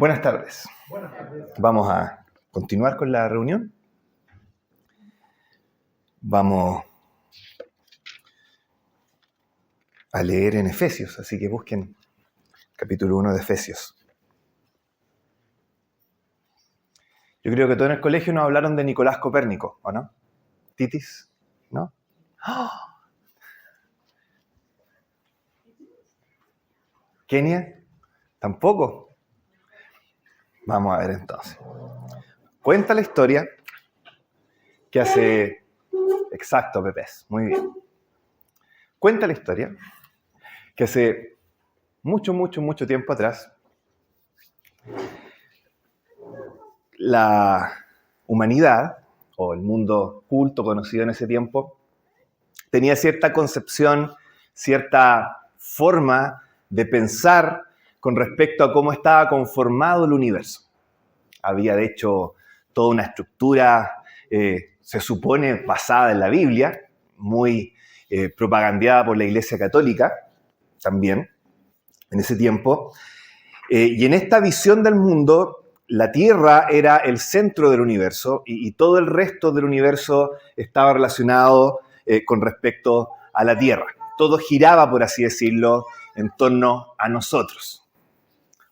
Buenas tardes. Vamos a continuar con la reunión. Vamos a leer en Efesios, así que busquen capítulo 1 de Efesios. Yo creo que todos en el colegio nos hablaron de Nicolás Copérnico, ¿o no? ¿Titis? ¿No? ¡Oh! ¿Kenia? ¿Tampoco? Vamos a ver entonces. Cuenta la historia que hace... Exacto, Pepés. Muy bien. Cuenta la historia que hace mucho tiempo atrás la humanidad, o el mundo culto conocido en ese tiempo, tenía cierta concepción, cierta forma de pensar con respecto a cómo estaba conformado el universo. Había, de hecho, toda una estructura, se supone, basada en la Biblia, muy propagandeada por la Iglesia Católica, también, en ese tiempo. Y en esta visión del mundo, la Tierra era el centro del universo y todo el resto del universo estaba relacionado con respecto a la Tierra. Todo giraba, por así decirlo, en torno a nosotros.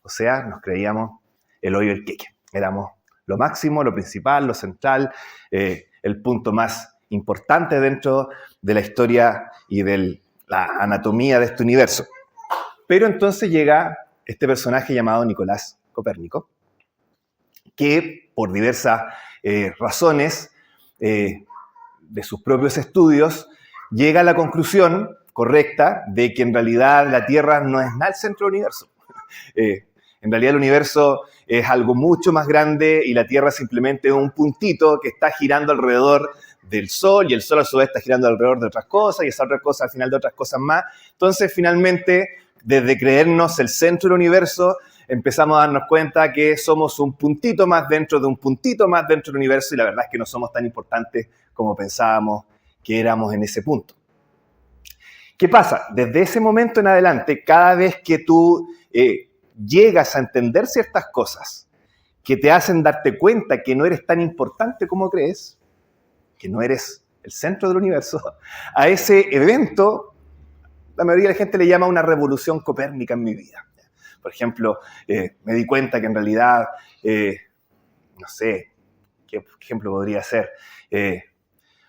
O sea, nos creíamos el hoyo del queque. Éramos lo máximo, lo principal, lo central, el punto más importante dentro de la historia y de la anatomía de este universo. Pero entonces llega este personaje llamado Nicolás Copérnico, que por diversas razones de sus propios estudios llega a la conclusión correcta de que en realidad la Tierra no es nada el centro del universo. En realidad el universo es algo mucho más grande y la Tierra simplemente es un puntito que está girando alrededor del Sol y el Sol a su vez está girando alrededor de otras cosas y esa otra cosa al final de otras cosas más. Entonces finalmente, desde creernos el centro del universo, empezamos a darnos cuenta que somos un puntito más dentro de un puntito más dentro del universo y la verdad es que no somos tan importantes como pensábamos que éramos en ese punto. ¿Qué pasa? Desde ese momento en adelante, cada vez que tú llegas a entender ciertas cosas que te hacen darte cuenta que no eres tan importante como crees, que no eres el centro del universo, a ese evento, la mayoría de la gente le llama una revolución copérnica en mi vida. Por ejemplo, me di cuenta que en realidad, no sé, ¿qué ejemplo podría ser?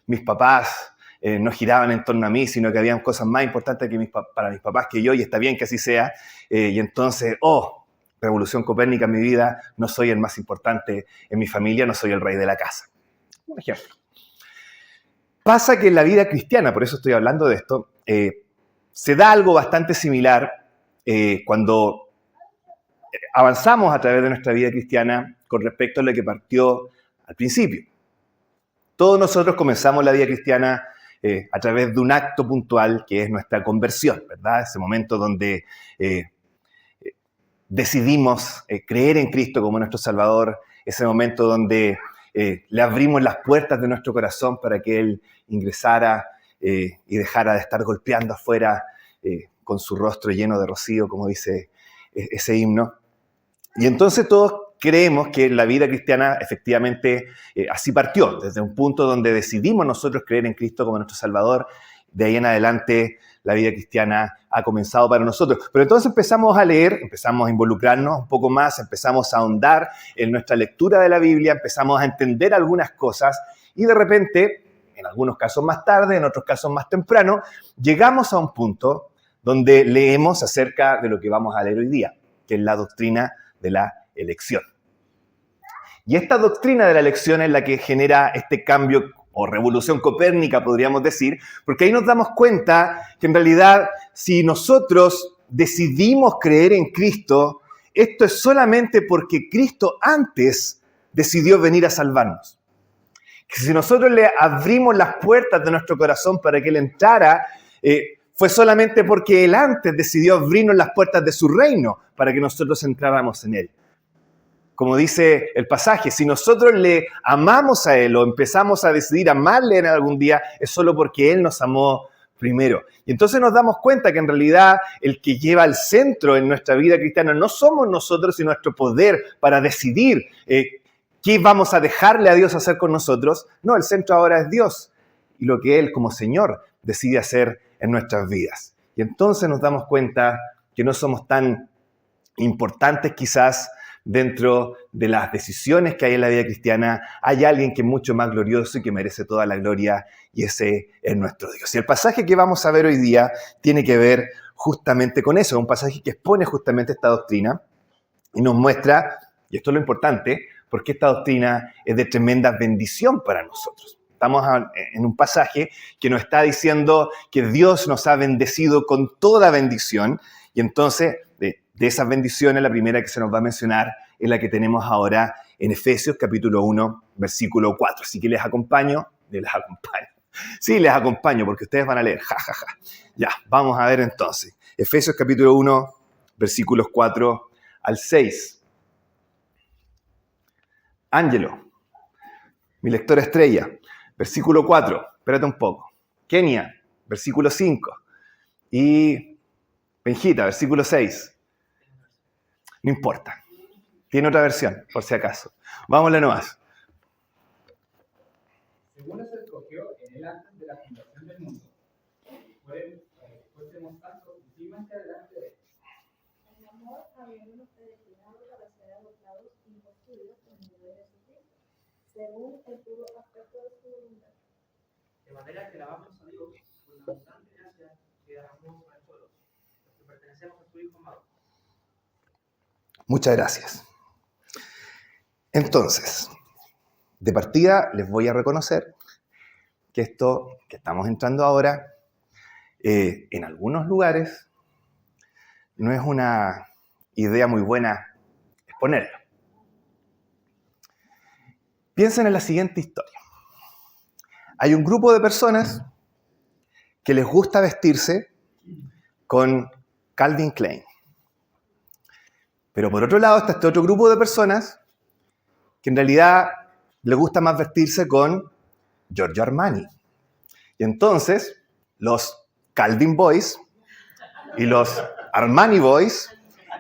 Mis papás no giraban en torno a mí, sino que habían cosas más importantes para mis papás que yo, y está bien que así sea. Y entonces, revolución copérnica en mi vida, no soy el más importante en mi familia, no soy el rey de la casa. Un ejemplo. Pasa que en la vida cristiana, por eso estoy hablando de esto, se da algo bastante similar cuando avanzamos a través de nuestra vida cristiana con respecto a lo que partió al principio. Todos nosotros comenzamos la vida cristiana a través de un acto puntual que es nuestra conversión, ¿verdad? Ese momento donde decidimos creer en Cristo como nuestro Salvador, ese momento donde le abrimos las puertas de nuestro corazón para que Él ingresara y dejara de estar golpeando afuera con su rostro lleno de rocío, como dice ese himno. Y entonces todos creemos que la vida cristiana efectivamente así partió, desde un punto donde decidimos nosotros creer en Cristo como nuestro Salvador. De ahí en adelante la vida cristiana ha comenzado para nosotros. Pero entonces empezamos a leer, empezamos a involucrarnos un poco más, empezamos a ahondar en nuestra lectura de la Biblia, empezamos a entender algunas cosas y de repente, en algunos casos más tarde, en otros casos más temprano, llegamos a un punto donde leemos acerca de lo que vamos a leer hoy día, que es la doctrina de la elección. Y esta doctrina de la elección es la que genera este cambio o revolución copérnica, podríamos decir, porque ahí nos damos cuenta que en realidad si nosotros decidimos creer en Cristo, esto es solamente porque Cristo antes decidió venir a salvarnos. Que si nosotros le abrimos las puertas de nuestro corazón para que Él entrara, fue solamente porque Él antes decidió abrirnos las puertas de su reino para que nosotros entráramos en Él. Como dice el pasaje, si nosotros le amamos a Él o empezamos a decidir amarle en algún día, es solo porque Él nos amó primero. Y entonces nos damos cuenta que en realidad el que lleva al centro en nuestra vida cristiana no somos nosotros, sino nuestro poder para decidir qué vamos a dejarle a Dios hacer con nosotros. No, el centro ahora es Dios y lo que Él como Señor decide hacer en nuestras vidas. Y entonces nos damos cuenta que no somos tan importantes quizás dentro de las decisiones que hay en la vida cristiana. Hay alguien que es mucho más glorioso y que merece toda la gloria, y ese es nuestro Dios. Y el pasaje que vamos a ver hoy día tiene que ver justamente con eso. Es un pasaje que expone justamente esta doctrina y nos muestra, y esto es lo importante, porque esta doctrina es de tremenda bendición para nosotros. Estamos en un pasaje que nos está diciendo que Dios nos ha bendecido con toda bendición, y entonces de esas bendiciones, la primera que se nos va a mencionar es la que tenemos ahora en Efesios capítulo 1, versículo 4. Así que les acompaño. Sí, les acompaño porque ustedes van a leer. Ya, vamos a ver entonces. Efesios capítulo 1, versículos 4 al 6. Ángelo, mi lector estrella, versículo 4. Espérate un poco. Kenia, versículo 5. Y Benjita, versículo 6. No importa. Tiene otra versión, por si acaso. Vámonos nomás. Según nos escogió en él antes de la fundación del mundo, por él, para que fuésemos santos y firmemente delante de él. En amor, habiéndonos predestinado para ser adoptados hijos suyos por medio de Jesucristo, según el puro afecto de su voluntad. De manera que alabamos a Dios por la abundante gracia que derramó sobre todos, los que pertenecemos a su Hijo amado. Muchas gracias. Entonces, de partida les voy a reconocer que esto que estamos entrando ahora, en algunos lugares, no es una idea muy buena exponerlo. Piensen en la siguiente historia. Hay un grupo de personas que les gusta vestirse con Calvin Klein. Pero por otro lado está este otro grupo de personas que en realidad les gusta más vestirse con Giorgio Armani. Y entonces los Calvin Boys y los Armani Boys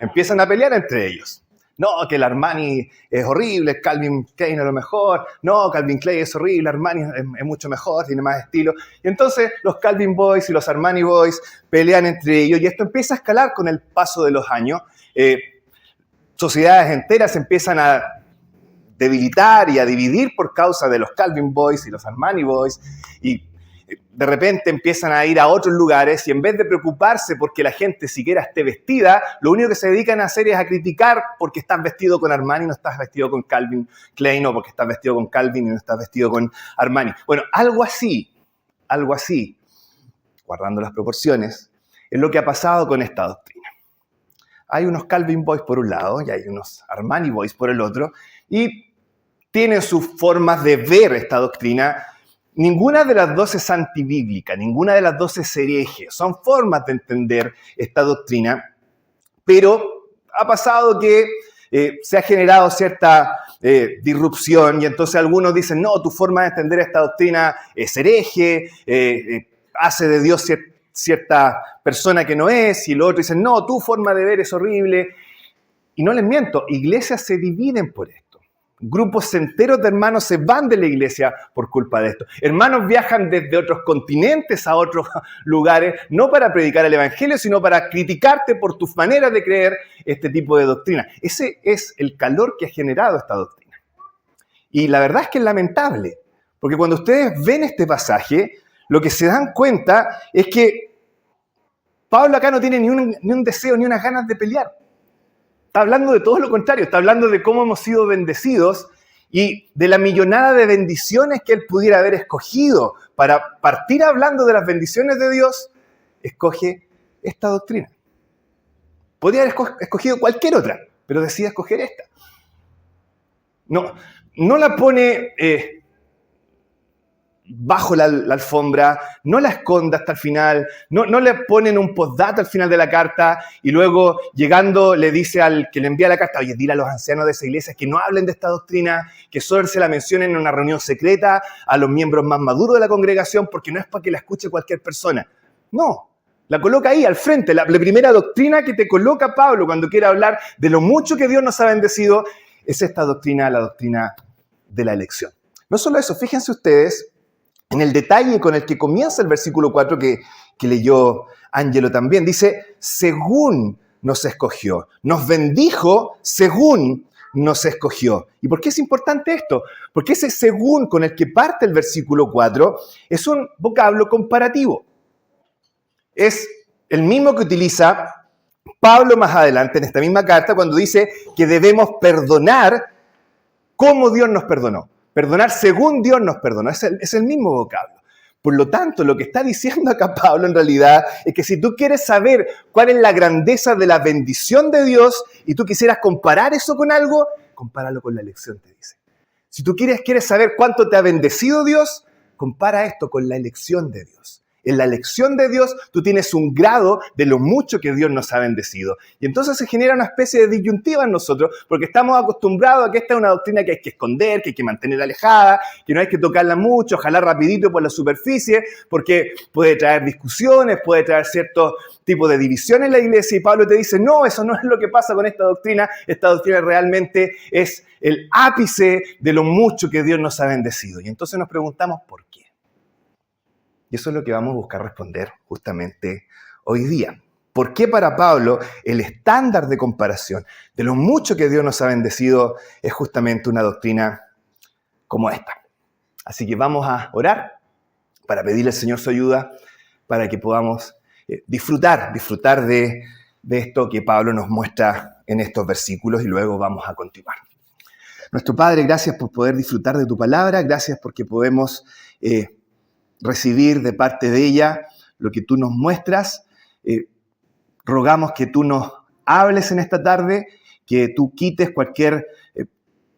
empiezan a pelear entre ellos. No, que el Armani es horrible, Calvin Klein es lo mejor. No, Calvin Klein es horrible, Armani es mucho mejor, tiene más estilo. Y entonces los Calvin Boys y los Armani Boys pelean entre ellos y esto empieza a escalar con el paso de los años. Sociedades enteras empiezan a debilitar y a dividir por causa de los Calvin Boys y los Armani Boys, y de repente empiezan a ir a otros lugares y en vez de preocuparse porque la gente siquiera esté vestida, lo único que se dedican a hacer es a criticar porque estás vestido con Armani y no estás vestido con Calvin Klein, o porque estás vestido con Calvin y no estás vestido con Armani. Bueno, algo así, guardando las proporciones, es lo que ha pasado con esta doctrina. Hay unos Calvin Boys por un lado y hay unos Armani Boys por el otro, y tienen sus formas de ver esta doctrina. Ninguna de las dos es antibíblica, ninguna de las dos es hereje. Son formas de entender esta doctrina, pero ha pasado que se ha generado cierta disrupción y entonces algunos dicen, no, tu forma de entender esta doctrina es hereje, hace de Dios cierta persona que no es, y los otros dicen, no, tu forma de ver es horrible. Y no les miento, iglesias se dividen por esto. Grupos enteros de hermanos se van de la iglesia por culpa de esto. Hermanos viajan desde otros continentes a otros lugares, no para predicar el evangelio, sino para criticarte por tus maneras de creer este tipo de doctrina. Ese es el calor que ha generado esta doctrina. Y la verdad es que es lamentable, porque cuando ustedes ven este pasaje, lo que se dan cuenta es que Pablo acá no tiene ni un deseo, ni unas ganas de pelear. Está hablando de todo lo contrario, está hablando de cómo hemos sido bendecidos y de la millonada de bendiciones que él pudiera haber escogido para partir hablando de las bendiciones de Dios. Escoge esta doctrina. Podría haber escogido cualquier otra, pero decide escoger esta. No la pone bajo la alfombra, no la esconda hasta el final, no le ponen un postdata al final de la carta y luego llegando le dice al que le envía la carta, oye, dile a los ancianos de esa iglesia que no hablen de esta doctrina, que solo se la mencionen en una reunión secreta a los miembros más maduros de la congregación, porque no es para que la escuche cualquier persona. No, la coloca ahí al frente. La primera doctrina que te coloca Pablo cuando quiere hablar de lo mucho que Dios nos ha bendecido es esta doctrina, la doctrina de la elección. No solo eso, fíjense ustedes en el detalle con el que comienza el versículo 4 que leyó Ángelo también. Dice, según nos escogió, nos bendijo según nos escogió. ¿Y por qué es importante esto? Porque ese según con el que parte el versículo 4 es un vocablo comparativo. Es el mismo que utiliza Pablo más adelante en esta misma carta cuando dice que debemos perdonar como Dios nos perdonó. Perdonar según Dios nos perdonó. Es el mismo vocablo. Por lo tanto, lo que está diciendo acá Pablo en realidad es que si tú quieres saber cuál es la grandeza de la bendición de Dios y tú quisieras comparar eso con algo, compáralo con la elección, te dice. Si tú quieres saber cuánto te ha bendecido Dios, compara esto con la elección de Dios. En la elección de Dios, tú tienes un grado de lo mucho que Dios nos ha bendecido. Y entonces se genera una especie de disyuntiva en nosotros, porque estamos acostumbrados a que esta es una doctrina que hay que esconder, que hay que mantener alejada, que no hay que tocarla mucho, jalar rapidito por la superficie, porque puede traer discusiones, puede traer cierto tipo de división en la iglesia. Y Pablo te dice, no, eso no es lo que pasa con esta doctrina. Esta doctrina realmente es el ápice de lo mucho que Dios nos ha bendecido. Y entonces nos preguntamos, ¿por qué? Y eso es lo que vamos a buscar responder justamente hoy día. ¿Por qué para Pablo el estándar de comparación de lo mucho que Dios nos ha bendecido es justamente una doctrina como esta? Así que vamos a orar para pedirle al Señor su ayuda para que podamos disfrutar de esto que Pablo nos muestra en estos versículos y luego vamos a continuar. Nuestro Padre, gracias por poder disfrutar de tu palabra, gracias porque podemos recibir de parte de ella lo que tú nos muestras. Rogamos que tú nos hables en esta tarde, que tú quites cualquier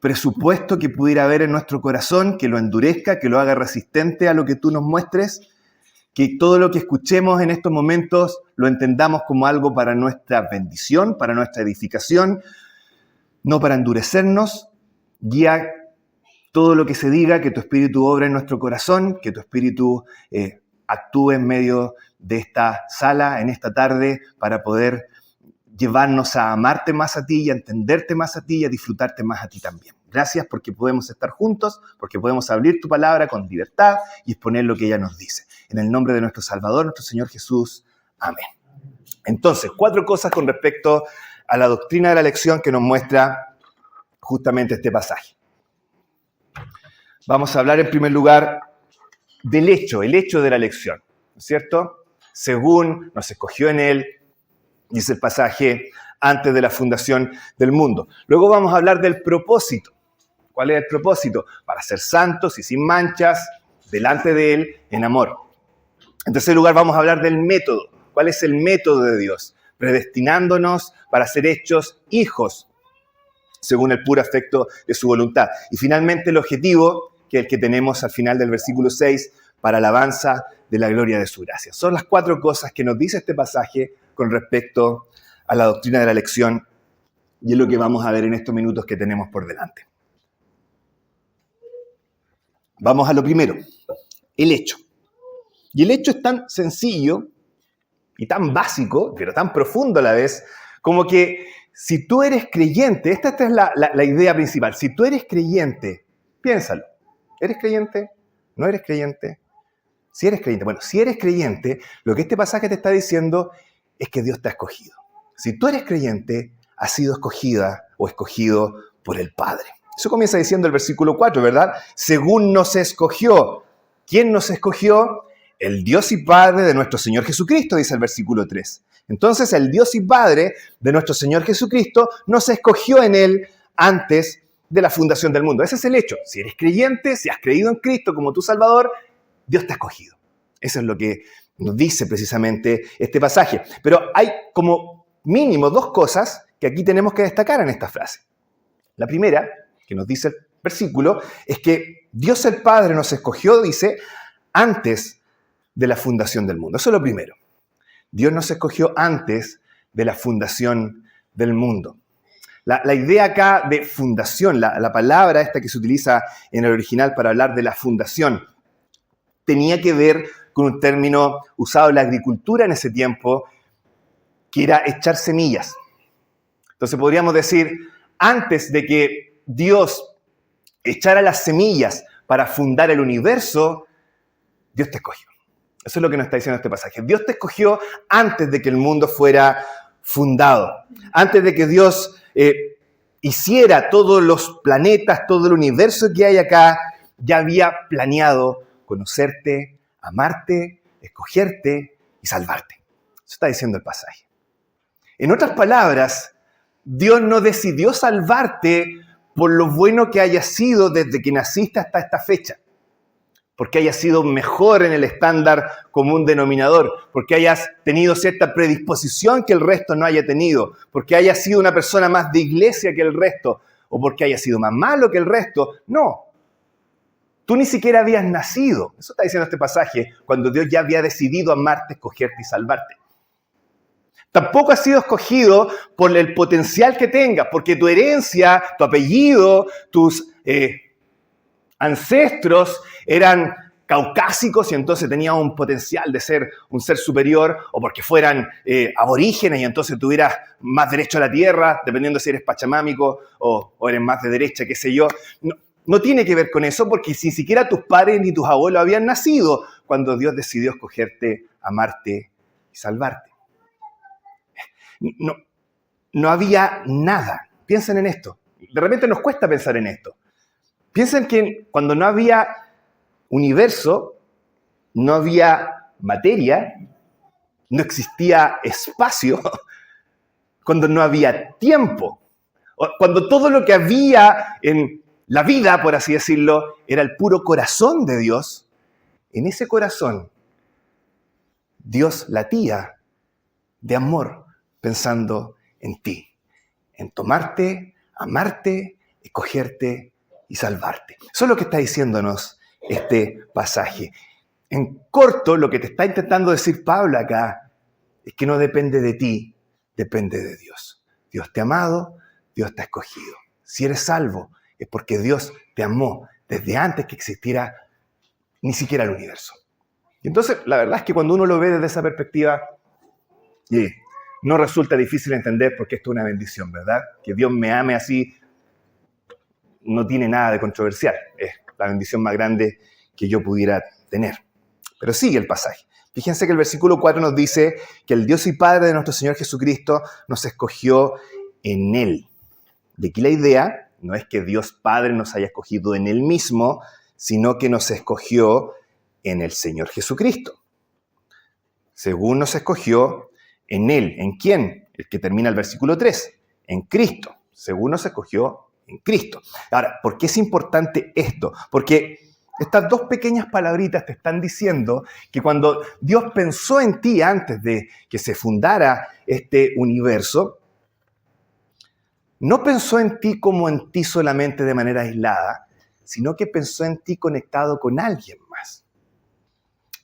presupuesto que pudiera haber en nuestro corazón, que lo endurezca, que lo haga resistente a lo que tú nos muestres, que todo lo que escuchemos en estos momentos lo entendamos como algo para nuestra bendición, para nuestra edificación, no para endurecernos. Guía todo lo que se diga, que tu Espíritu obra en nuestro corazón, que tu Espíritu actúe en medio de esta sala, en esta tarde, para poder llevarnos a amarte más a ti y a entenderte más a ti y a disfrutarte más a ti también. Gracias porque podemos estar juntos, porque podemos abrir tu palabra con libertad y exponer lo que ella nos dice. En el nombre de nuestro Salvador, nuestro Señor Jesús. Amén. Entonces, 4 cosas con respecto a la doctrina de la elección que nos muestra justamente este pasaje. Vamos a hablar en primer lugar del hecho, el hecho de la elección, ¿no es cierto? Según nos escogió en él, dice el pasaje, antes de la fundación del mundo. Luego vamos a hablar del propósito. ¿Cuál es el propósito? Para ser santos y sin manchas, delante de él, en amor. En tercer lugar vamos a hablar del método. ¿Cuál es el método de Dios? Predestinándonos para ser hechos hijos, según el puro afecto de su voluntad. Y finalmente el objetivo, que es el que tenemos al final del versículo 6, para alabanza de la gloria de su gracia. Son las 4 cosas que nos dice este pasaje con respecto a la doctrina de la elección, y es lo que vamos a ver en estos minutos que tenemos por delante. Vamos a lo primero, el hecho. Y el hecho es tan sencillo y tan básico, pero tan profundo a la vez, como que si tú eres creyente, esta es la idea principal, si tú eres creyente, piénsalo, ¿eres creyente? ¿No eres creyente? Si eres creyente, bueno, si eres creyente, lo que este pasaje te está diciendo es que Dios te ha escogido. Si tú eres creyente, has sido escogida o escogido por el Padre. Eso comienza diciendo el versículo 4, ¿verdad? Según nos escogió. ¿Quién nos escogió? El Dios y Padre de nuestro Señor Jesucristo, dice el versículo 3. Entonces, el Dios y Padre de nuestro Señor Jesucristo nos escogió en Él antes de la fundación del mundo. Ese es el hecho. Si eres creyente, si has creído en Cristo como tu Salvador, Dios te ha escogido. Eso es lo que nos dice precisamente este pasaje. Pero hay como mínimo 2 cosas que aquí tenemos que destacar en esta frase. La primera, que nos dice el versículo, es que Dios el Padre nos escogió, dice, antes de la fundación del mundo. Eso es lo primero. Dios nos escogió antes de la fundación del mundo. La idea acá de fundación, la palabra esta que se utiliza en el original para hablar de la fundación, tenía que ver con un término usado en la agricultura en ese tiempo, que era echar semillas. Entonces podríamos decir, antes de que Dios echara las semillas para fundar el universo, Dios te escogió. Eso es lo que nos está diciendo este pasaje. Dios te escogió antes de que el mundo fuera fundado. Antes de que Dios hiciera todos los planetas, todo el universo que hay acá, ya había planeado conocerte, amarte, escogerte y salvarte. Eso está diciendo el pasaje. En otras palabras, Dios no decidió salvarte por lo bueno que hayas sido desde que naciste hasta esta fecha. Porque hayas sido mejor en el estándar común denominador, porque hayas tenido cierta predisposición que el resto no haya tenido, porque hayas sido una persona más de iglesia que el resto, o porque hayas sido más malo que el resto. No. Tú ni siquiera habías nacido. Eso está diciendo este pasaje, cuando Dios ya había decidido amarte, escogerte y salvarte. Tampoco has sido escogido por el potencial que tengas, porque tu herencia, tu apellido, tus ancestros eran caucásicos y entonces tenían un potencial de ser un ser superior, o porque fueran aborígenes y entonces tuvieras más derecho a la tierra, dependiendo si eres pachamámico o eres más de derecha, qué sé yo. No tiene que ver con eso, porque ni siquiera tus padres ni tus abuelos habían nacido cuando Dios decidió escogerte, amarte y salvarte. No había nada. Piensen en esto. De repente nos cuesta pensar en esto. Piensen que cuando no había universo, no había materia, no existía espacio, cuando no había tiempo, cuando todo lo que había en la vida, por así decirlo, era el puro corazón de Dios. En ese corazón, Dios latía de amor pensando en ti, en tomarte, amarte, escogerte y salvarte. Eso es lo que está diciéndonos este pasaje. En corto, lo que te está intentando decir Pablo acá es que no depende de ti, depende de Dios. Dios te ha amado, Dios te ha escogido. Si eres salvo, es porque Dios te amó desde antes que existiera ni siquiera el universo. Y entonces, la verdad es que cuando uno lo ve desde esa perspectiva, no resulta difícil entender porque esto es una bendición, ¿verdad? Que Dios me ame así no tiene nada de controversial. Es la bendición más grande que yo pudiera tener. Pero sigue el pasaje. Fíjense que el versículo 4 nos dice que el Dios y Padre de nuestro Señor Jesucristo nos escogió en Él. Y aquí la idea no es que Dios Padre nos haya escogido en Él mismo, sino que nos escogió en el Señor Jesucristo. Según nos escogió en Él. ¿En quién? El que termina el versículo 3. En Cristo. Según nos escogió en Cristo. Ahora, ¿por qué es importante esto? Porque estas dos pequeñas palabritas te están diciendo que cuando Dios pensó en ti antes de que se fundara este universo, no pensó en ti como en ti solamente de manera aislada, sino que pensó en ti conectado con alguien más.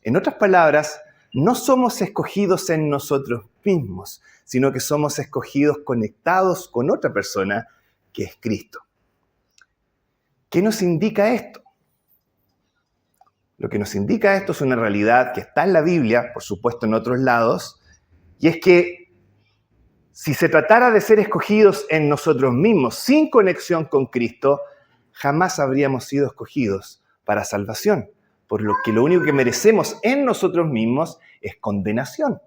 En otras palabras, no somos escogidos en nosotros mismos, sino que somos escogidos conectados con otra persona que es Cristo. ¿Qué nos indica esto? Lo que nos indica esto es una realidad que está en la Biblia, por supuesto en otros lados, y es que si se tratara de ser escogidos en nosotros mismos, sin conexión con Cristo, jamás habríamos sido escogidos para salvación, por lo que lo único que merecemos en nosotros mismos es condenación,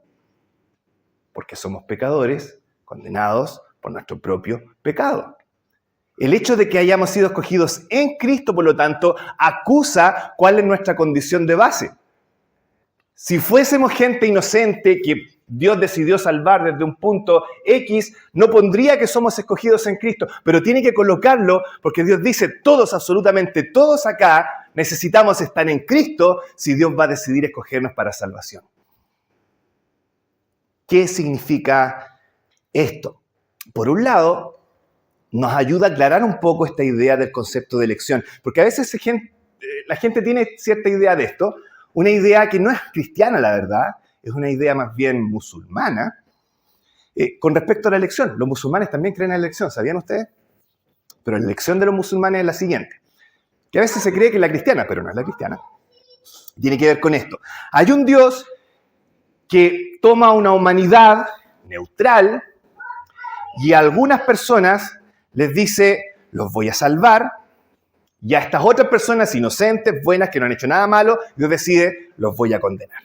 porque somos pecadores condenados por nuestro propio pecado. El hecho de que hayamos sido escogidos en Cristo, por lo tanto, acusa cuál es nuestra condición de base. Si fuésemos gente inocente que Dios decidió salvar desde un punto X, no pondría que somos escogidos en Cristo, pero tiene que colocarlo porque Dios dice, todos, absolutamente todos acá, necesitamos estar en Cristo si Dios va a decidir escogernos para salvación. ¿Qué significa esto? Por un lado, nos ayuda a aclarar un poco esta idea del concepto de elección, porque a veces la gente tiene cierta idea de esto, una idea que no es cristiana, la verdad, es una idea más bien musulmana, con respecto a la elección. Los musulmanes también creen en la elección, ¿sabían ustedes? Pero la elección de los musulmanes es la siguiente, que a veces se cree que es la cristiana, pero no es la cristiana. Tiene que ver con esto. Hay un Dios que toma una humanidad neutral y a algunas personas les dice, los voy a salvar, y a estas otras personas inocentes, buenas, que no han hecho nada malo, Dios decide, los voy a condenar.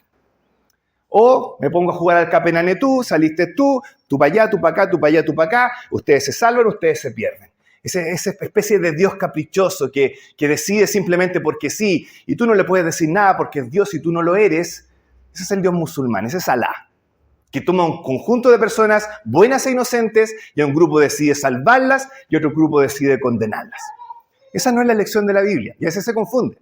O me pongo a jugar al capenane tú, saliste tú para allá, tú para acá, tú para allá, tú para acá, ustedes se salvan, ustedes se pierden. Esa especie de Dios caprichoso que decide simplemente porque sí, y tú no le puedes decir nada porque es Dios y tú no lo eres. Ese es el Dios musulmán, ese es Alá, que toma un conjunto de personas buenas e inocentes y un grupo decide salvarlas y otro grupo decide condenarlas. Esa no es la lección de la Biblia, y a veces se confunde.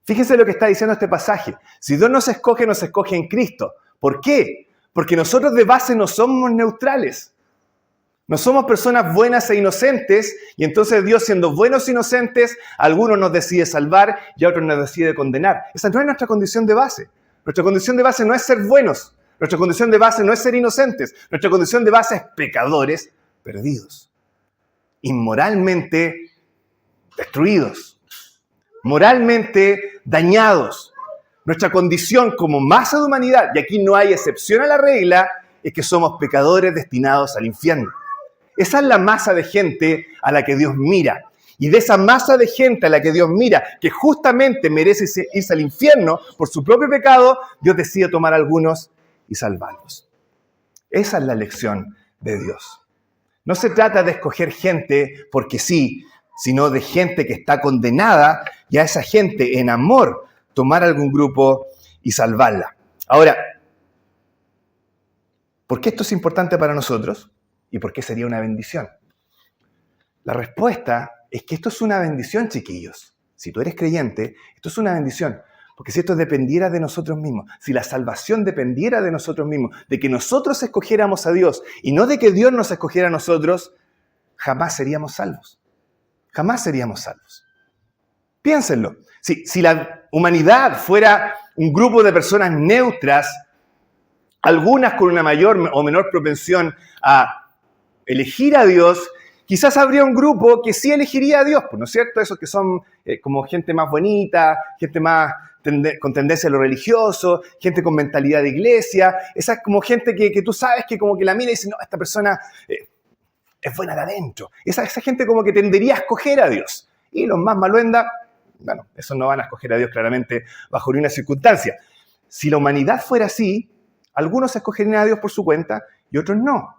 Fíjense lo que está diciendo este pasaje. Si Dios nos escoge en Cristo. ¿Por qué? Porque nosotros de base no somos neutrales. No somos personas buenas e inocentes, y entonces Dios, siendo buenos e inocentes, a algunos nos decide salvar y a otros nos decide condenar. Esa no es nuestra condición de base. Nuestra condición de base no es ser buenos. Nuestra condición de base no es ser inocentes. Nuestra condición de base es pecadores perdidos, inmoralmente destruidos, moralmente dañados. Nuestra condición como masa de humanidad, y aquí no hay excepción a la regla, es que somos pecadores destinados al infierno. Esa es la masa de gente a la que Dios mira. Y de esa masa de gente a la que Dios mira, que justamente merece irse al infierno por su propio pecado, Dios decide tomar a algunos y salvarlos. Esa es la lección de Dios. No se trata de escoger gente porque sí, sino de gente que está condenada, y a esa gente en amor tomar algún grupo y salvarla. Ahora, ¿por qué esto es importante para nosotros? ¿Y por qué sería una bendición? La respuesta es que esto es una bendición, chiquillos. Si tú eres creyente, esto es una bendición. Porque si esto dependiera de nosotros mismos, si la salvación dependiera de nosotros mismos, de que nosotros escogiéramos a Dios y no de que Dios nos escogiera a nosotros, jamás seríamos salvos. Jamás seríamos salvos. Piénsenlo. Si la humanidad fuera un grupo de personas neutras, algunas con una mayor o menor propensión a elegir a Dios, quizás habría un grupo que sí elegiría a Dios, ¿no es cierto? Esos que son como gente más bonita, gente más con tendencia a lo religioso, gente con mentalidad de iglesia, esa es como gente que tú sabes que como que la mira y dice, no, esta persona es buena de adentro. Esa gente como que tendería a escoger a Dios. Y los más maluendas, bueno, esos no van a escoger a Dios claramente bajo ninguna circunstancia. Si la humanidad fuera así, algunos escogerían a Dios por su cuenta y otros no.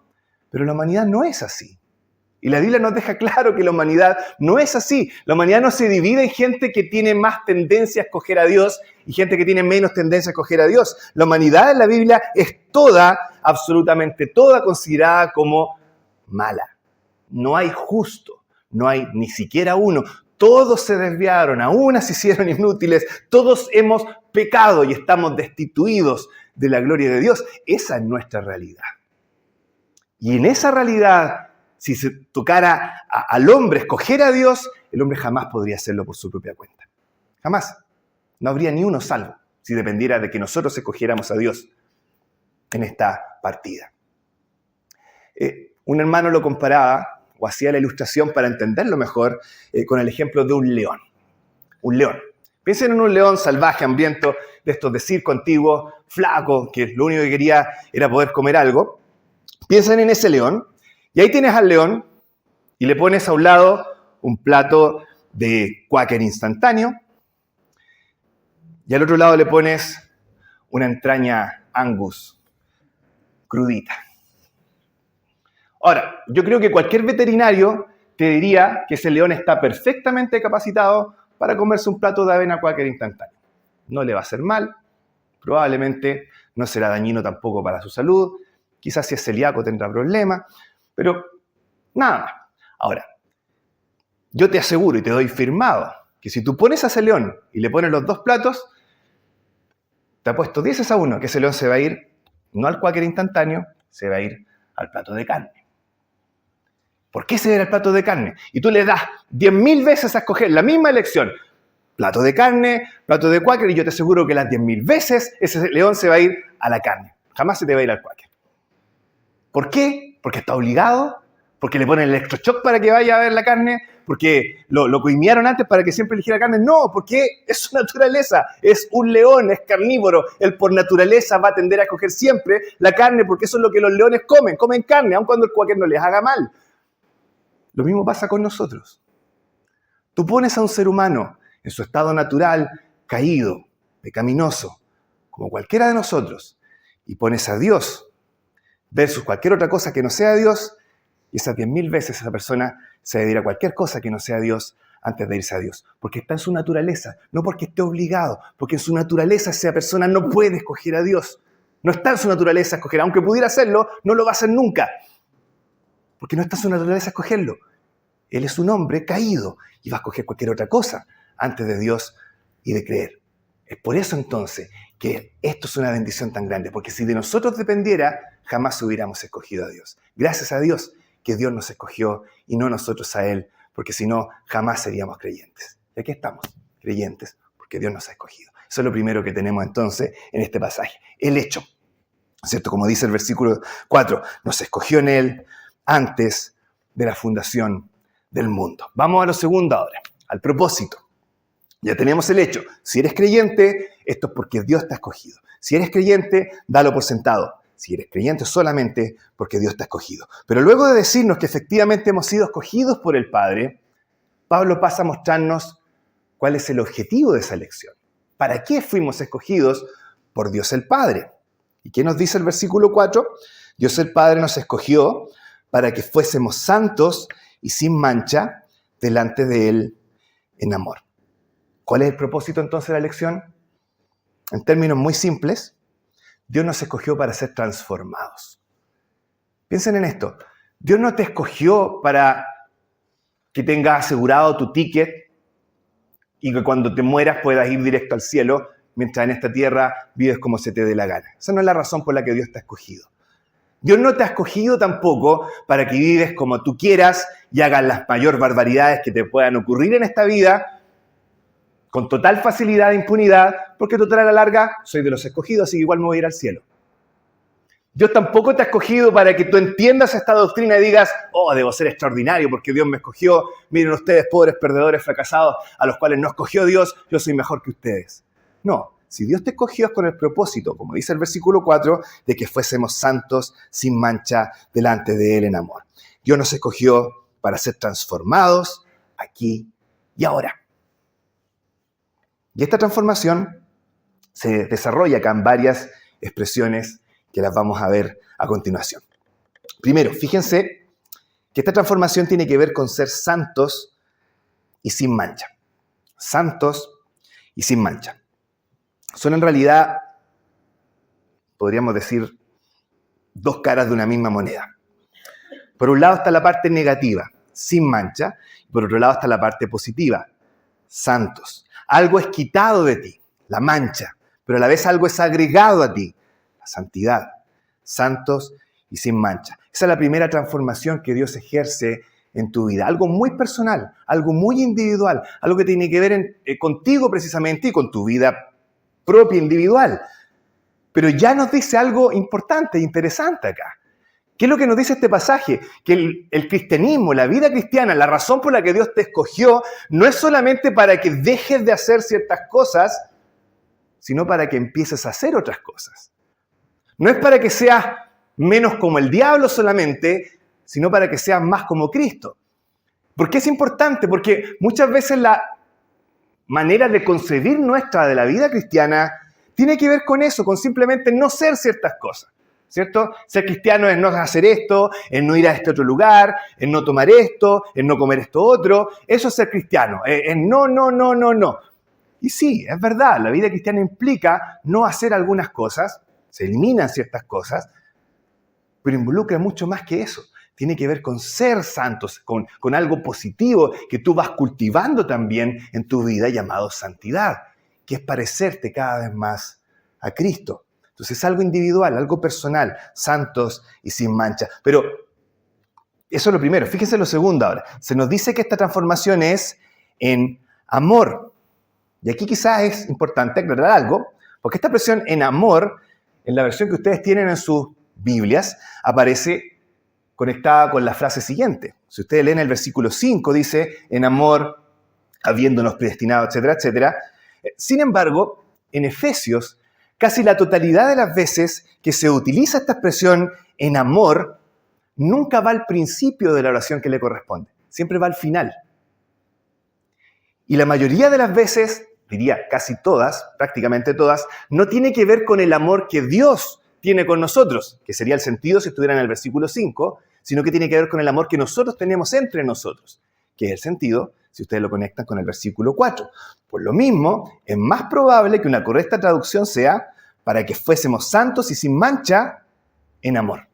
Pero la humanidad no es así. Y la Biblia nos deja claro que la humanidad no es así. La humanidad no se divide en gente que tiene más tendencia a escoger a Dios y gente que tiene menos tendencia a escoger a Dios. La humanidad en la Biblia es toda, absolutamente toda, considerada como mala. No hay justo, no hay ni siquiera uno. Todos se desviaron, aún se hicieron inútiles, todos hemos pecado y estamos destituidos de la gloria de Dios. Esa es nuestra realidad. Y en esa realidad, si se tocara al hombre escoger a Dios, el hombre jamás podría hacerlo por su propia cuenta. Jamás. No habría ni uno salvo si dependiera de que nosotros escogiéramos a Dios en esta partida. Un hermano lo comparaba, o hacía la ilustración para entenderlo mejor, con el ejemplo de un león. Un león. Piensen en un león salvaje, hambriento, de estos de circo antiguo, flaco, que lo único que quería era poder comer algo. Piensen en ese león, y ahí tienes al león, y le pones a un lado un plato de Quaker instantáneo, y al otro lado le pones una entraña Angus crudita. Ahora, yo creo que cualquier veterinario te diría que ese león está perfectamente capacitado para comerse un plato de avena Quaker instantáneo. No le va a hacer mal, probablemente no será dañino tampoco para su salud, quizás si es celíaco tendrá problemas, pero nada más. Ahora, yo te aseguro y te doy firmado que si tú pones a ese león y le pones los dos platos, te apuesto 10-1 que ese león se va a ir no al Quaker instantáneo, se va a ir al plato de carne. ¿Por qué se va a ir al plato de carne? Y tú le das 10.000 veces a escoger la misma elección, plato de carne, plato de Quaker, y yo te aseguro que las 10.000 veces ese león se va a ir a la carne. Jamás se te va a ir al Quaker. ¿Por qué? Porque está obligado, porque le ponen el electroshock para que vaya a ver la carne, porque lo coimearon antes para que siempre eligiera carne. No, porque es su naturaleza. Es un león, es carnívoro. Él por naturaleza va a tender a escoger siempre la carne porque eso es lo que los leones comen. Comen carne, aun cuando el cualquier no les haga mal. Lo mismo pasa con nosotros. Tú pones a un ser humano en su estado natural, caído, pecaminoso, como cualquiera de nosotros, y pones a Dios versus cualquier otra cosa que no sea Dios, y esas 10.000 veces esa persona se va a ir a cualquier cosa que no sea Dios antes de irse a Dios. Porque está en su naturaleza, no porque esté obligado, porque en su naturaleza esa persona no puede escoger a Dios. No está en su naturaleza escoger, aunque pudiera hacerlo, no lo va a hacer nunca. Porque no está en su naturaleza escogerlo. Él es un hombre caído y va a escoger cualquier otra cosa antes de Dios y de creer. Es por eso entonces que esto es una bendición tan grande, porque si de nosotros dependiera, jamás hubiéramos escogido a Dios. Gracias a Dios que Dios nos escogió y no nosotros a Él, porque si no, jamás seríamos creyentes. Y aquí estamos, creyentes, porque Dios nos ha escogido. Eso es lo primero que tenemos entonces en este pasaje. El hecho, ¿cierto? Como dice el versículo 4, nos escogió en Él antes de la fundación del mundo. Vamos a lo segundo ahora, al propósito. Ya tenemos el hecho. Si eres creyente, esto es porque Dios te ha escogido. Si eres creyente, dalo por sentado. Si eres creyente, solamente porque Dios te ha escogido. Pero luego de decirnos que efectivamente hemos sido escogidos por el Padre, Pablo pasa a mostrarnos cuál es el objetivo de esa elección. ¿Para qué fuimos escogidos por Dios el Padre? ¿Y qué nos dice el versículo 4? Dios el Padre nos escogió para que fuésemos santos y sin mancha delante de Él en amor. ¿Cuál es el propósito entonces de la elección? En términos muy simples, Dios nos escogió para ser transformados. Piensen en esto. Dios no te escogió para que tengas asegurado tu ticket y que cuando te mueras puedas ir directo al cielo, mientras en esta tierra vives como se te dé la gana. Esa no es la razón por la que Dios te ha escogido. Dios no te ha escogido tampoco para que vives como tú quieras y hagas las mayores barbaridades que te puedan ocurrir en esta vida, con total facilidad e impunidad, porque total a la larga soy de los escogidos, así que igual me voy a ir al cielo. Dios tampoco te ha escogido para que tú entiendas esta doctrina y digas, oh, debo ser extraordinario porque Dios me escogió. Miren ustedes, pobres perdedores fracasados, a los cuales no escogió Dios, yo soy mejor que ustedes. No, si Dios te escogió es con el propósito, como dice el versículo 4, de que fuésemos santos sin mancha delante de Él en amor. Dios nos escogió para ser transformados aquí y ahora. Y esta transformación se desarrolla acá en varias expresiones que las vamos a ver a continuación. Primero, fíjense que esta transformación tiene que ver con ser santos y sin mancha. Santos y sin mancha. Son en realidad, podríamos decir, dos caras de una misma moneda. Por un lado está la parte negativa, sin mancha, y por otro lado está la parte positiva, santos. Algo es quitado de ti, la mancha, pero a la vez algo es agregado a ti, la santidad, santos y sin mancha. Esa es la primera transformación que Dios ejerce en tu vida. Algo muy personal, algo muy individual, algo que tiene que ver contigo precisamente y con tu vida propia individual. Pero ya nos dice algo importante e interesante acá. ¿Qué es lo que nos dice este pasaje? Que el cristianismo, la vida cristiana, la razón por la que Dios te escogió, no es solamente para que dejes de hacer ciertas cosas, sino para que empieces a hacer otras cosas. No es para que seas menos como el diablo solamente, sino para que seas más como Cristo. ¿Por qué es importante? Porque muchas veces la manera de concebir nuestra de la vida cristiana tiene que ver con eso, con simplemente no ser ciertas cosas. ¿Cierto? Ser cristiano es no hacer esto, es no ir a este otro lugar, es no tomar esto, es no comer esto otro. Eso es ser cristiano. Es no. Y sí, es verdad, la vida cristiana implica no hacer algunas cosas, se eliminan ciertas cosas, pero involucra mucho más que eso. Tiene que ver con ser santos, con algo positivo que tú vas cultivando también en tu vida llamado santidad, que es parecerte cada vez más a Cristo. Entonces es algo individual, algo personal, santos y sin mancha. Pero eso es lo primero. Fíjense lo segundo ahora. Se nos dice que esta transformación es en amor. Y aquí quizás es importante aclarar algo, porque esta expresión en amor, en la versión que ustedes tienen en sus Biblias, aparece conectada con la frase siguiente. Si ustedes leen el versículo 5, dice, en amor, habiéndonos predestinado, etcétera, etcétera. Sin embargo, en Efesios, casi la totalidad de las veces que se utiliza esta expresión en amor, nunca va al principio de la oración que le corresponde. Siempre va al final. Y la mayoría de las veces, diría casi todas, prácticamente todas, no tiene que ver con el amor que Dios tiene con nosotros, que sería el sentido si estuviera en el versículo 5, sino que tiene que ver con el amor que nosotros tenemos entre nosotros, que es el sentido si ustedes lo conectan con el versículo 4. Por lo mismo, es más probable que una correcta traducción sea para que fuésemos santos y sin mancha en amor.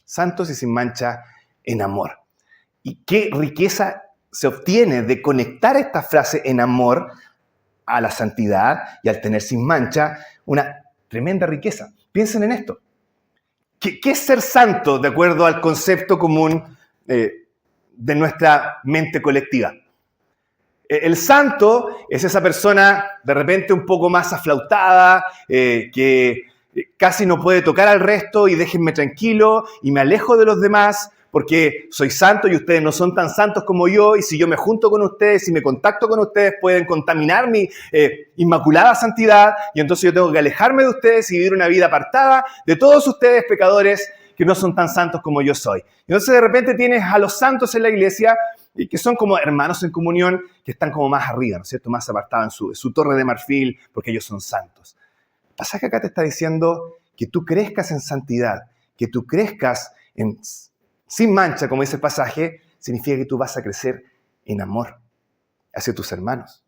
Santos y sin mancha en amor. ¿Y qué riqueza se obtiene de conectar esta frase en amor a la santidad y al tener sin mancha? Una tremenda riqueza. Piensen en esto. ¿Qué es ser santo de acuerdo al concepto común de nuestra mente colectiva? El santo es esa persona de repente un poco más aflautada, que casi no puede tocar al resto y déjenme tranquilo y me alejo de los demás porque soy santo y ustedes no son tan santos como yo, y si yo me junto con ustedes, si me contacto con ustedes, pueden contaminar mi inmaculada santidad, y entonces yo tengo que alejarme de ustedes y vivir una vida apartada de todos ustedes pecadores que no son tan santos como yo soy. Entonces de repente tienes a los santos en la iglesia y que son como hermanos en comunión, que están como más arriba, ¿no es cierto? Más apartados en su torre de marfil, porque ellos son santos. El pasaje acá te está diciendo que tú crezcas en santidad, que tú crezcas sin mancha, como dice el pasaje, significa que tú vas a crecer en amor hacia tus hermanos.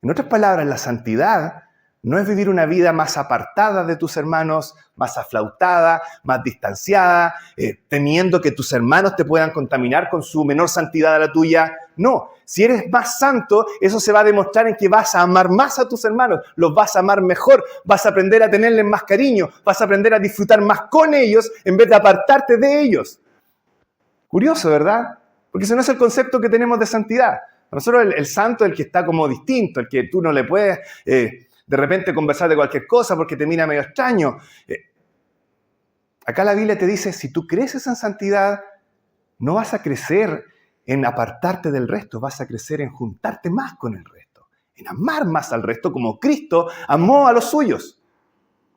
En otras palabras, la santidad no es vivir una vida más apartada de tus hermanos, más aflautada, más distanciada, temiendo que tus hermanos te puedan contaminar con su menor santidad a la tuya. No, si eres más santo, eso se va a demostrar en que vas a amar más a tus hermanos, los vas a amar mejor, vas a aprender a tenerles más cariño, vas a aprender a disfrutar más con ellos en vez de apartarte de ellos. Curioso, ¿verdad? Porque ese no es el concepto que tenemos de santidad. Para nosotros el santo es el que está como distinto, el que tú no le puedes de repente conversar de cualquier cosa porque te mira medio extraño. Acá la Biblia te dice, si tú creces en santidad, no vas a crecer en apartarte del resto, vas a crecer en juntarte más con el resto, en amar más al resto como Cristo amó a los suyos,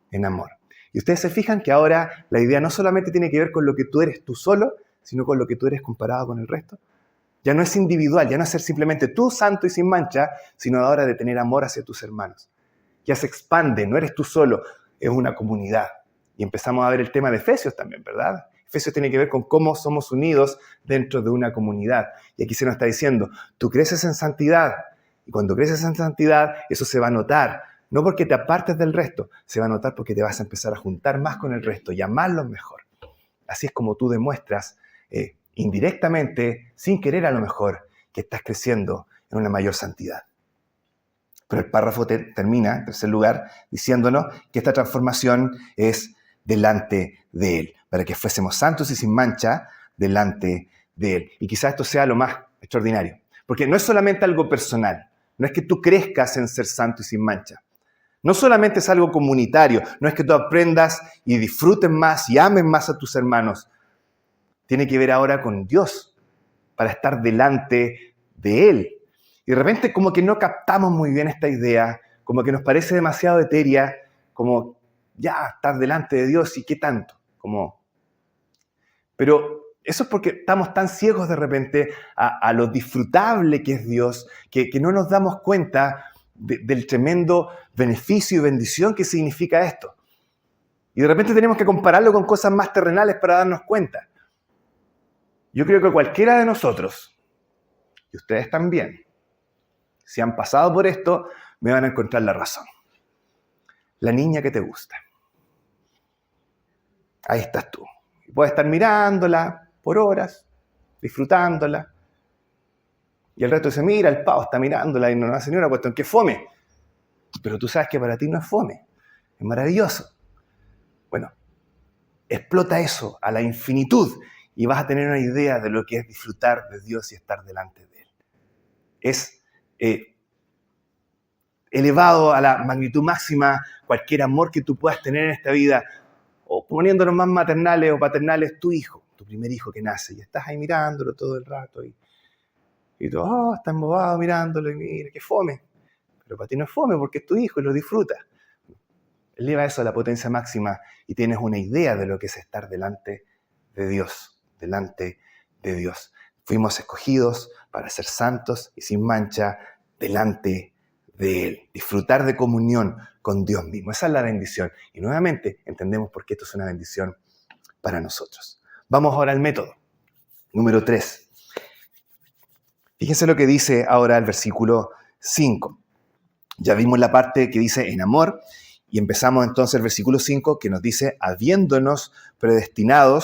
en amor. Y ustedes se fijan que ahora la idea no solamente tiene que ver con lo que tú eres tú solo, sino con lo que tú eres comparado con el resto. Ya no es individual, ya no es ser simplemente tú santo y sin mancha, sino ahora de tener amor hacia tus hermanos. Ya se expande, no eres tú solo, es una comunidad. Y empezamos a ver el tema de Efesios también, ¿verdad? Efesios tiene que ver con cómo somos unidos dentro de una comunidad. Y aquí se nos está diciendo, tú creces en santidad, y cuando creces en santidad, eso se va a notar. No porque te apartes del resto, se va a notar porque te vas a empezar a juntar más con el resto y amarlos mejor. Así es como tú demuestras indirectamente, sin querer a lo mejor, que estás creciendo en una mayor santidad. Pero el párrafo termina, en tercer lugar, diciéndonos que esta transformación es delante de Él, para que fuésemos santos y sin mancha delante de Él. Y quizás esto sea lo más extraordinario, porque no es solamente algo personal, no es que tú crezcas en ser santo y sin mancha. No solamente es algo comunitario, no es que tú aprendas y disfrutes más y ames más a tus hermanos. Tiene que ver ahora con Dios, para estar delante de Él. Y de repente como que no captamos muy bien esta idea, como que nos parece demasiado etérea, como ya, estar delante de Dios y qué tanto. Pero eso es porque estamos tan ciegos de repente a lo disfrutable que es Dios, que no nos damos cuenta del tremendo beneficio y bendición que significa esto. Y de repente tenemos que compararlo con cosas más terrenales para darnos cuenta. Yo creo que cualquiera de nosotros, y ustedes también, si han pasado por esto, me van a encontrar la razón. La niña que te gusta. Ahí estás tú. Y puedes estar mirándola por horas, disfrutándola. Y el resto dice, mira, el pavo está mirándola y no hace ni una cuestión, que fome. Pero tú sabes que para ti no es fome, es maravilloso. Bueno, explota eso a la infinitud y vas a tener una idea de lo que es disfrutar de Dios y estar delante de Él. Es elevado a la magnitud máxima cualquier amor que tú puedas tener en esta vida, o poniéndonos más maternales o paternales, tu hijo. tu primer hijo que nace, y estás ahí mirándolo todo el rato, y tú, oh, está embobado mirándolo, y mira, qué fome. Pero para ti no es fome porque es tu hijo y lo disfrutas. Eleva eso a la potencia máxima y tienes una idea de lo que es estar delante de Dios, delante de Dios. Fuimos escogidos para ser santos y sin mancha delante de Él. Disfrutar de comunión con Dios mismo. Esa es la bendición. Y nuevamente entendemos por qué esto es una bendición para nosotros. Vamos ahora al método. Número 3. Fíjense lo que dice ahora el versículo 5. Ya vimos la parte que dice en amor y empezamos entonces el versículo 5 que nos dice habiéndonos predestinado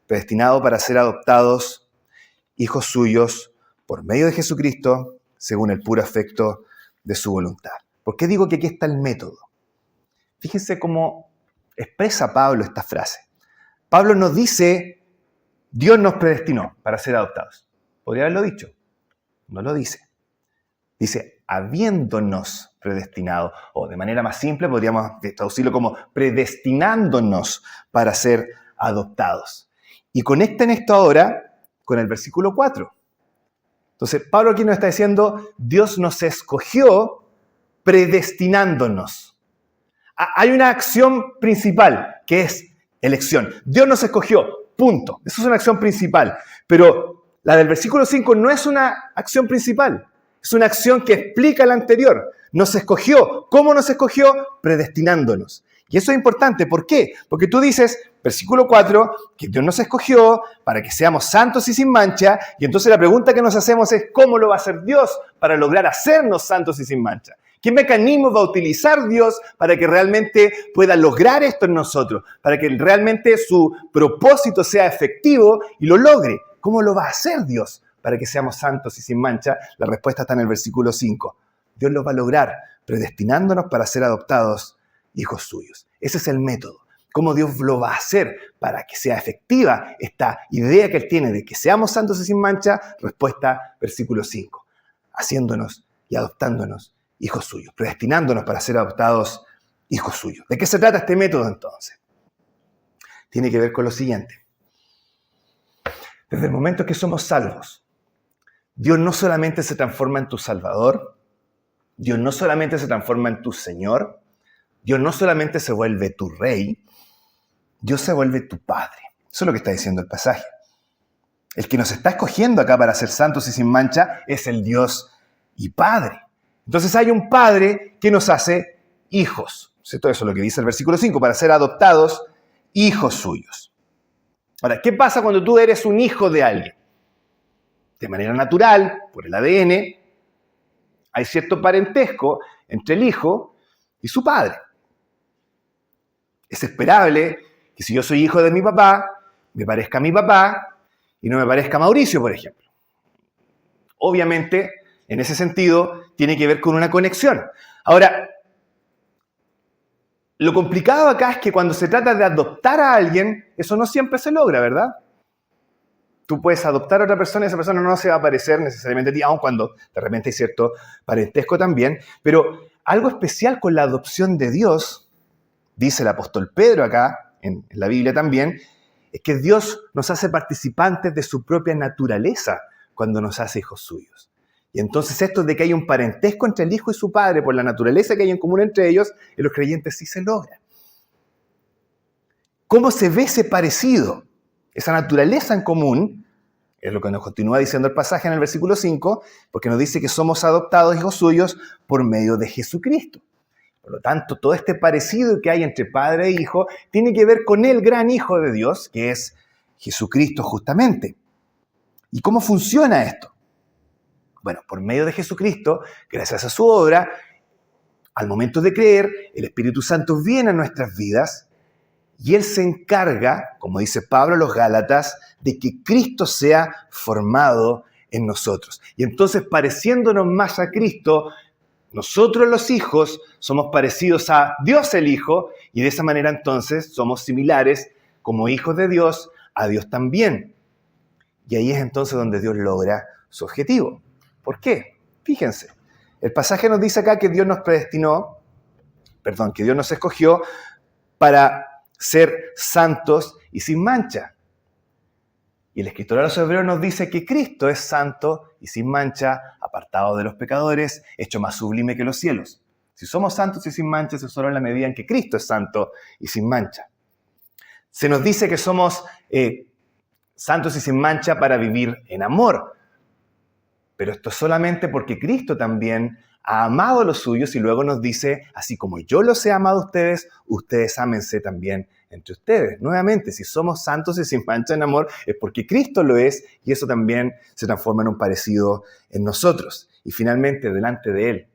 para ser adoptados hijos suyos por medio de Jesucristo según el puro afecto de su voluntad. ¿Por qué digo que aquí está el método? Fíjense cómo expresa Pablo esta frase. Pablo nos dice, Dios nos predestinó para ser adoptados. Podría haberlo dicho. No lo dice. Dice, habiéndonos predestinado, o de manera más simple podríamos traducirlo como predestinándonos para ser adoptados. Y conecten esto ahora con el versículo 4. Entonces, Pablo aquí nos está diciendo, Dios nos escogió predestinándonos. Hay una acción principal, que es elección. Dios nos escogió, punto. Esa es una acción principal. Pero la del versículo 5 no es una acción principal. Es una acción que explica la anterior. Nos escogió. ¿Cómo nos escogió? Predestinándonos. Y eso es importante. ¿Por qué? Porque tú dices, versículo 4, que Dios nos escogió para que seamos santos y sin mancha. Y entonces la pregunta que nos hacemos es, ¿cómo lo va a hacer Dios para lograr hacernos santos y sin mancha? ¿Qué mecanismos va a utilizar Dios para que realmente pueda lograr esto en nosotros? Para que realmente su propósito sea efectivo y lo logre. ¿Cómo lo va a hacer Dios para que seamos santos y sin mancha? La respuesta está en el versículo 5. Dios lo va a lograr predestinándonos para ser adoptados hijos suyos. Ese es el método. ¿Cómo Dios lo va a hacer para que sea efectiva esta idea que Él tiene de que seamos santos y sin mancha? Respuesta, versículo 5. Haciéndonos y adoptándonos hijos suyos, predestinándonos para ser adoptados hijos suyos. ¿De qué se trata este método entonces? Tiene que ver con lo siguiente. Desde el momento que somos salvos, Dios no solamente se transforma en tu Salvador, Dios no solamente se transforma en tu Señor, Dios no solamente se vuelve tu Rey, Dios se vuelve tu Padre. Eso es lo que está diciendo el pasaje. El que nos está escogiendo acá para ser santos y sin mancha es el Dios y Padre. Entonces hay un Padre que nos hace hijos. ¿Cierto? Eso es lo que dice el versículo 5, para ser adoptados hijos suyos. Ahora, ¿qué pasa cuando tú eres un hijo de alguien? De manera natural, por el ADN, hay cierto parentesco entre el hijo y su padre. Es esperable que si yo soy hijo de mi papá, me parezca a mi papá y no me parezca a Mauricio, por ejemplo. Obviamente, en ese sentido, tiene que ver con una conexión. Ahora, lo complicado acá es que cuando se trata de adoptar a alguien, eso no siempre se logra, ¿verdad? Tú puedes adoptar a otra persona y esa persona no se va a parecer necesariamente a ti, aun cuando de repente hay cierto parentesco también. Pero algo especial con la adopción de Dios, dice el apóstol Pedro acá, en la Biblia también, es que Dios nos hace participantes de su propia naturaleza cuando nos hace hijos suyos. Y entonces esto de que hay un parentesco entre el hijo y su padre por la naturaleza que hay en común entre ellos, en los creyentes sí se logra. ¿Cómo se ve ese parecido? Esa naturaleza en común, es lo que nos continúa diciendo el pasaje en el versículo 5, porque nos dice que somos adoptados hijos suyos por medio de Jesucristo. Por lo tanto, todo este parecido que hay entre padre e hijo tiene que ver con el gran Hijo de Dios, que es Jesucristo justamente. ¿Y cómo funciona esto? Bueno, por medio de Jesucristo, gracias a su obra, al momento de creer, el Espíritu Santo viene a nuestras vidas y Él se encarga, como dice Pablo a los Gálatas, de que Cristo sea formado en nosotros. Y entonces, pareciéndonos más a Cristo, nosotros los hijos somos parecidos a Dios el Hijo y de esa manera entonces somos similares como hijos de Dios a Dios también. Y ahí es entonces donde Dios logra su objetivo. ¿Por qué? Fíjense, el pasaje nos dice acá que Dios nos que Dios nos escogió para ser santos y sin mancha. Y el escritor a los Hebreos nos dice que Cristo es santo y sin mancha, apartado de los pecadores, hecho más sublime que los cielos. Si somos santos y sin mancha, es solo en la medida en que Cristo es santo y sin mancha. Se nos dice que somos santos y sin mancha para vivir en amor. Pero esto es solamente porque Cristo también ha amado a los suyos y luego nos dice, así como yo los he amado a ustedes, ustedes ámense también entre ustedes. Nuevamente, si somos santos y sin mancha en amor, es porque Cristo lo es y eso también se transforma en un parecido en nosotros. Y finalmente, delante de Él,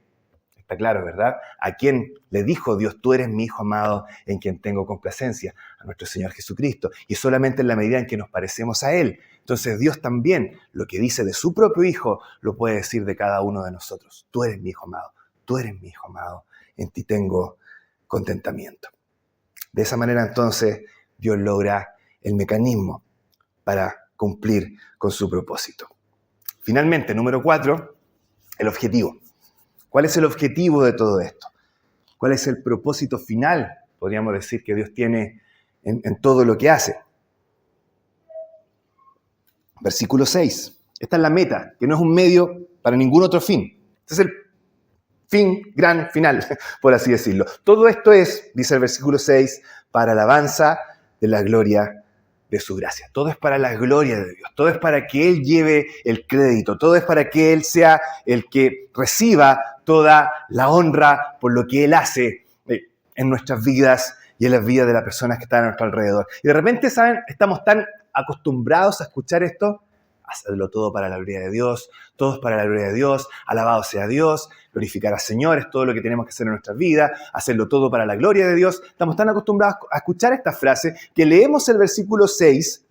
está claro, ¿verdad? A quien le dijo Dios, tú eres mi Hijo amado en quien tengo complacencia, a nuestro Señor Jesucristo. Y solamente en la medida en que nos parecemos a Él. Entonces Dios también, lo que dice de su propio Hijo, lo puede decir de cada uno de nosotros. Tú eres mi Hijo amado, tú eres mi Hijo amado, en ti tengo contentamiento. De esa manera entonces Dios logra el mecanismo para cumplir con su propósito. Finalmente, número 4, el objetivo. ¿Cuál es el objetivo de todo esto? ¿Cuál es el propósito final, podríamos decir, que Dios tiene en todo lo que hace? Versículo 6. Esta es la meta, que no es un medio para ningún otro fin. Este es el fin, gran final, por así decirlo. Todo esto es, dice el versículo 6, para alabanza de la gloria de su gracia. Todo es para la gloria de Dios. Todo es para que Él lleve el crédito. Todo es para que Él sea el que reciba toda la honra por lo que Él hace en nuestras vidas y en las vidas de las personas que están a nuestro alrededor. Y de repente, ¿saben? Estamos tan acostumbrados a escuchar esto. Hacerlo todo para la gloria de Dios, todo es para la gloria de Dios, alabado sea Dios, glorificar al Señor es todo lo que tenemos que hacer en nuestras vidas, hacerlo todo para la gloria de Dios. Estamos tan acostumbrados a escuchar esta frase que leemos el versículo 6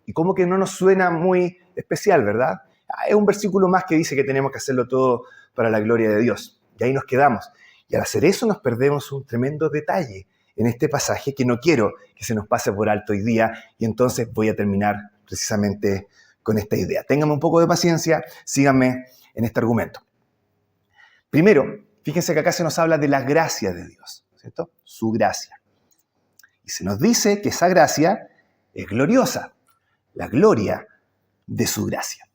y como que no nos suena muy especial, ¿verdad? Es un versículo más que dice que tenemos que hacerlo todo para la gloria de Dios. Y ahí nos quedamos. Y al hacer eso nos perdemos un tremendo detalle en este pasaje que no quiero que se nos pase por alto hoy día y entonces voy a terminar precisamente con esta idea. Ténganme un poco de paciencia, síganme en este argumento. Primero, fíjense que acá se nos habla de la gracia de Dios, ¿cierto? Su gracia. Y se nos dice que esa gracia es gloriosa, la gloria de su gracia.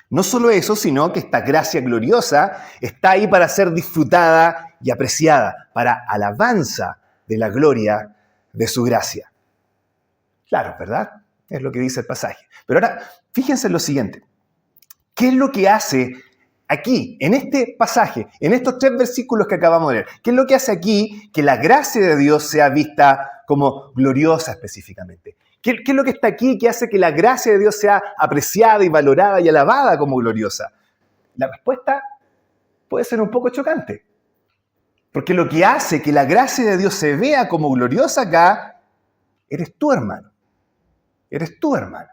No solo eso, sino que esta gracia gloriosa está ahí para ser disfrutada y apreciada, para alabanza de la gloria de su gracia. Claro, ¿verdad? Es lo que dice el pasaje. Pero ahora, fíjense en lo siguiente. ¿Qué es lo que hace aquí, en este pasaje, en estos 3 versículos que acabamos de leer? ¿Qué es lo que hace aquí que la gracia de Dios sea vista como gloriosa específicamente? ¿Qué es lo que está aquí que hace que la gracia de Dios sea apreciada y valorada y alabada como gloriosa? La respuesta puede ser un poco chocante. Porque lo que hace que la gracia de Dios se vea como gloriosa acá, eres tú, hermano. Eres tú, hermana.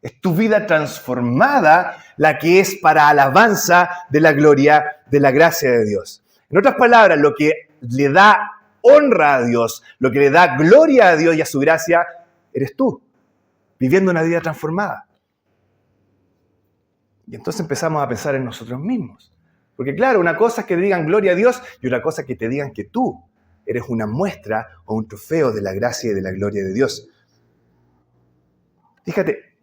Es tu vida transformada la que es para alabanza de la gloria, de la gracia de Dios. En otras palabras, lo que le da honra a Dios, lo que le da gloria a Dios y a su gracia, eres tú, viviendo una vida transformada. Y entonces empezamos a pensar en nosotros mismos. Porque claro, una cosa es que te digan gloria a Dios y otra cosa es que te digan que tú eres una muestra o un trofeo de la gracia y de la gloria de Dios. Fíjate,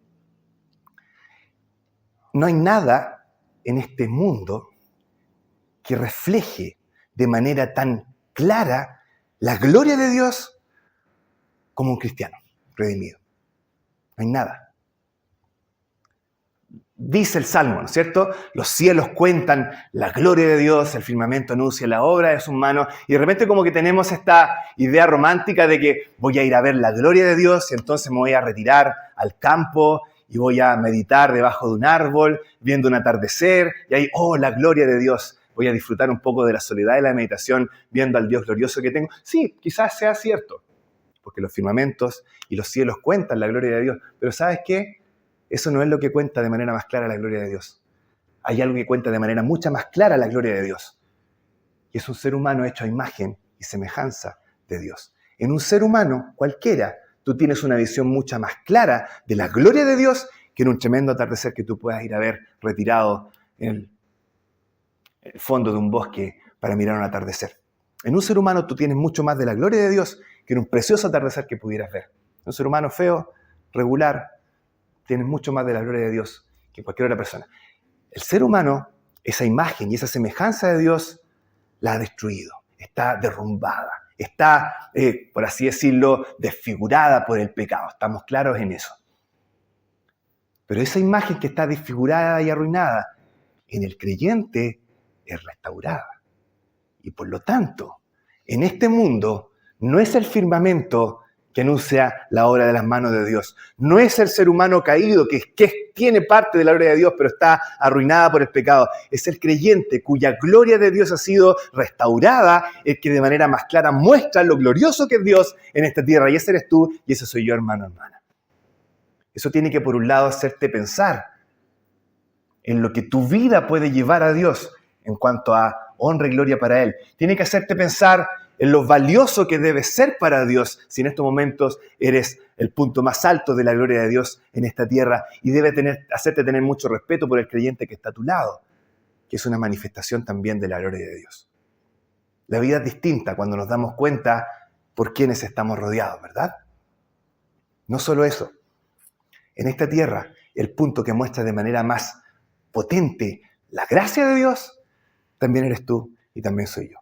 no hay nada en este mundo que refleje de manera tan clara la gloria de Dios como un cristiano redimido. No hay nada. Dice el Salmo, ¿no es cierto? Los cielos cuentan la gloria de Dios, el firmamento anuncia la obra de sus manos, y de repente como que tenemos esta idea romántica de que voy a ir a ver la gloria de Dios y entonces me voy a retirar al campo y voy a meditar debajo de un árbol, viendo un atardecer, y ahí, oh, la gloria de Dios. Voy a disfrutar un poco de la soledad y la meditación, viendo al Dios glorioso que tengo. Sí, quizás sea cierto, porque los firmamentos y los cielos cuentan la gloria de Dios, pero ¿sabes qué? Eso no es lo que cuenta de manera más clara la gloria de Dios. Hay algo que cuenta de manera mucha más clara la gloria de Dios. Y es un ser humano hecho a imagen y semejanza de Dios. En un ser humano cualquiera, tú tienes una visión mucha más clara de la gloria de Dios que en un tremendo atardecer que tú puedas ir a ver retirado en el fondo de un bosque para mirar un atardecer. En un ser humano tú tienes mucho más de la gloria de Dios que en un precioso atardecer que pudieras ver. Un ser humano feo, regular, tienes mucho más de la gloria de Dios que cualquier otra persona. El ser humano, esa imagen y esa semejanza de Dios, la ha destruido, está derrumbada, está, por así decirlo, desfigurada por el pecado. Estamos claros en eso. Pero esa imagen que está desfigurada y arruinada, en el creyente es restaurada. Y por lo tanto, en este mundo no es el firmamento que anuncia la obra de las manos de Dios. No es el ser humano caído que tiene parte de la gloria de Dios, pero está arruinada por el pecado. Es el creyente cuya gloria de Dios ha sido restaurada, el que de manera más clara muestra lo glorioso que es Dios en esta tierra. Y ese eres tú y ese soy yo, hermano, hermana. Eso tiene que, por un lado, hacerte pensar en lo que tu vida puede llevar a Dios en cuanto a honra y gloria para Él. Tiene que hacerte pensar en lo valioso que debes ser para Dios si en estos momentos eres el punto más alto de la gloria de Dios en esta tierra, y debe hacerte tener mucho respeto por el creyente que está a tu lado, que es una manifestación también de la gloria de Dios. La vida es distinta cuando nos damos cuenta por quiénes estamos rodeados, ¿verdad? No solo eso. En esta tierra, el punto que muestra de manera más potente la gracia de Dios, también eres tú y también soy yo.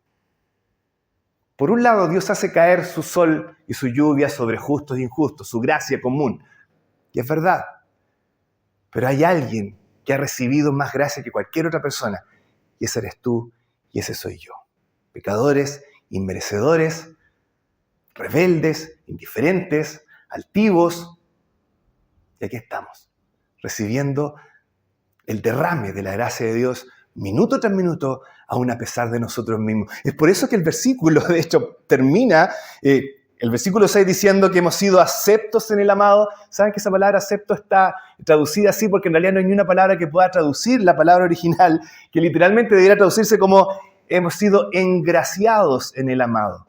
Por un lado, Dios hace caer su sol y su lluvia sobre justos e injustos, su gracia común. Y es verdad. Pero hay alguien que ha recibido más gracia que cualquier otra persona. Y ese eres tú y ese soy yo. Pecadores, inmerecedores, rebeldes, indiferentes, altivos. Y aquí estamos, recibiendo el derrame de la gracia de Dios minuto tras minuto, aún a pesar de nosotros mismos. Es por eso que el versículo, de hecho, termina, el versículo 6 diciendo que hemos sido aceptos en el amado. ¿Saben que esa palabra acepto está traducida así? Porque en realidad no hay ni una palabra que pueda traducir la palabra original, que literalmente debería traducirse como hemos sido engraciados en el amado.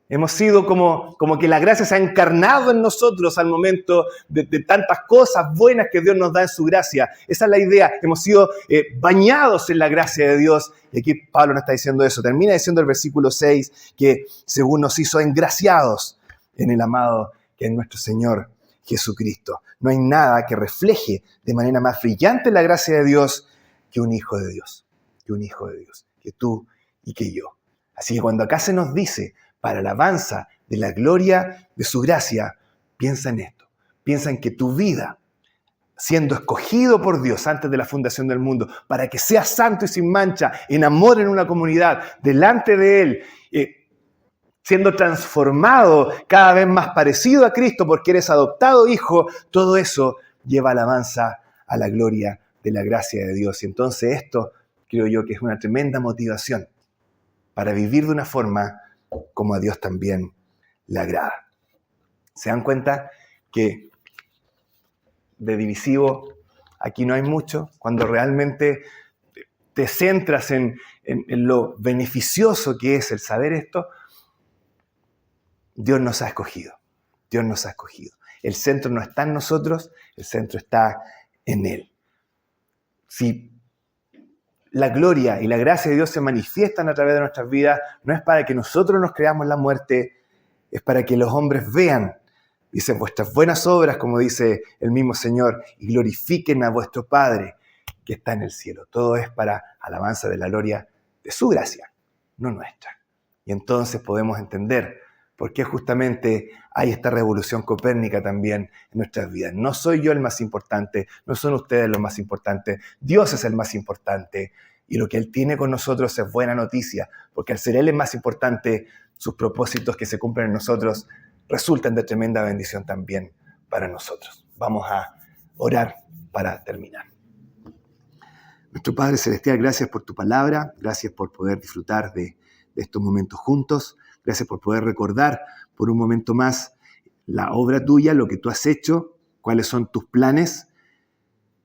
Hemos sido como que la gracia se ha encarnado en nosotros al momento de tantas cosas buenas que Dios nos da en su gracia. Esa es la idea. Hemos sido bañados en la gracia de Dios. Y aquí Pablo nos está diciendo eso. Termina diciendo el versículo 6 que según nos hizo engraciados en el amado que es nuestro Señor Jesucristo. No hay nada que refleje de manera más brillante la gracia de Dios que un hijo de Dios. Que un hijo de Dios. Que tú y que yo. Así que cuando acá se nos dice para alabanza de la gloria de su gracia, piensa en esto. Piensa en que tu vida, siendo escogido por Dios antes de la fundación del mundo, para que seas santo y sin mancha, en amor en una comunidad, delante de Él, siendo transformado cada vez más parecido a Cristo porque eres adoptado hijo, todo eso lleva alabanza a la gloria de la gracia de Dios. Y entonces esto creo yo que es una tremenda motivación para vivir de una forma como a Dios también le agrada. ¿Se dan cuenta que de divisivo aquí no hay mucho? Cuando realmente te centras en lo beneficioso que es el saber esto, Dios nos ha escogido. Dios nos ha escogido. El centro no está en nosotros, el centro está en Él. Si la gloria y la gracia de Dios se manifiestan a través de nuestras vidas, no es para que nosotros nos creamos la muerte, es para que los hombres vean, dice, vuestras buenas obras, como dice el mismo Señor, y glorifiquen a vuestro Padre que está en el cielo. Todo es para alabanza de la gloria de su gracia, no nuestra. Y entonces podemos entender por qué justamente hay esta revolución copérnica también en nuestras vidas. No soy yo el más importante, no son ustedes los más importantes, Dios es el más importante y lo que Él tiene con nosotros es buena noticia, porque al ser Él el más importante, sus propósitos que se cumplen en nosotros resultan de tremenda bendición también para nosotros. Vamos a orar para terminar. Nuestro Padre Celestial, gracias por tu palabra, gracias por poder disfrutar de estos momentos juntos. Gracias por poder recordar por un momento más la obra tuya, lo que tú has hecho, cuáles son tus planes.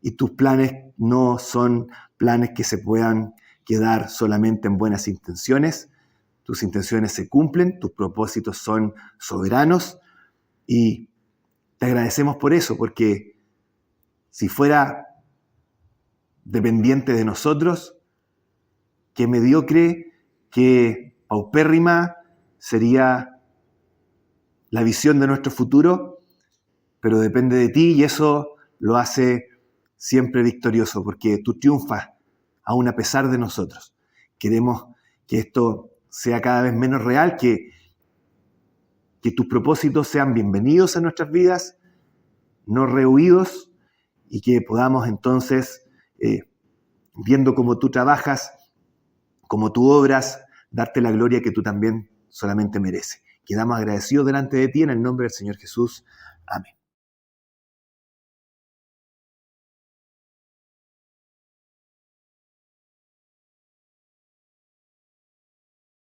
Y tus planes no son planes que se puedan quedar solamente en buenas intenciones. Tus intenciones se cumplen, tus propósitos son soberanos. Y te agradecemos por eso, porque si fuera dependiente de nosotros, qué mediocre, qué paupérrima sería la visión de nuestro futuro, pero depende de ti y eso lo hace siempre victorioso, porque tú triunfas aún a pesar de nosotros. Queremos que esto sea cada vez menos real, que tus propósitos sean bienvenidos a nuestras vidas, no rehuidos, y que podamos entonces, viendo cómo tú trabajas, cómo tú obras, darte la gloria que tú también solamente mereces. Quedamos agradecidos delante de ti en el nombre del Señor Jesús. Amén.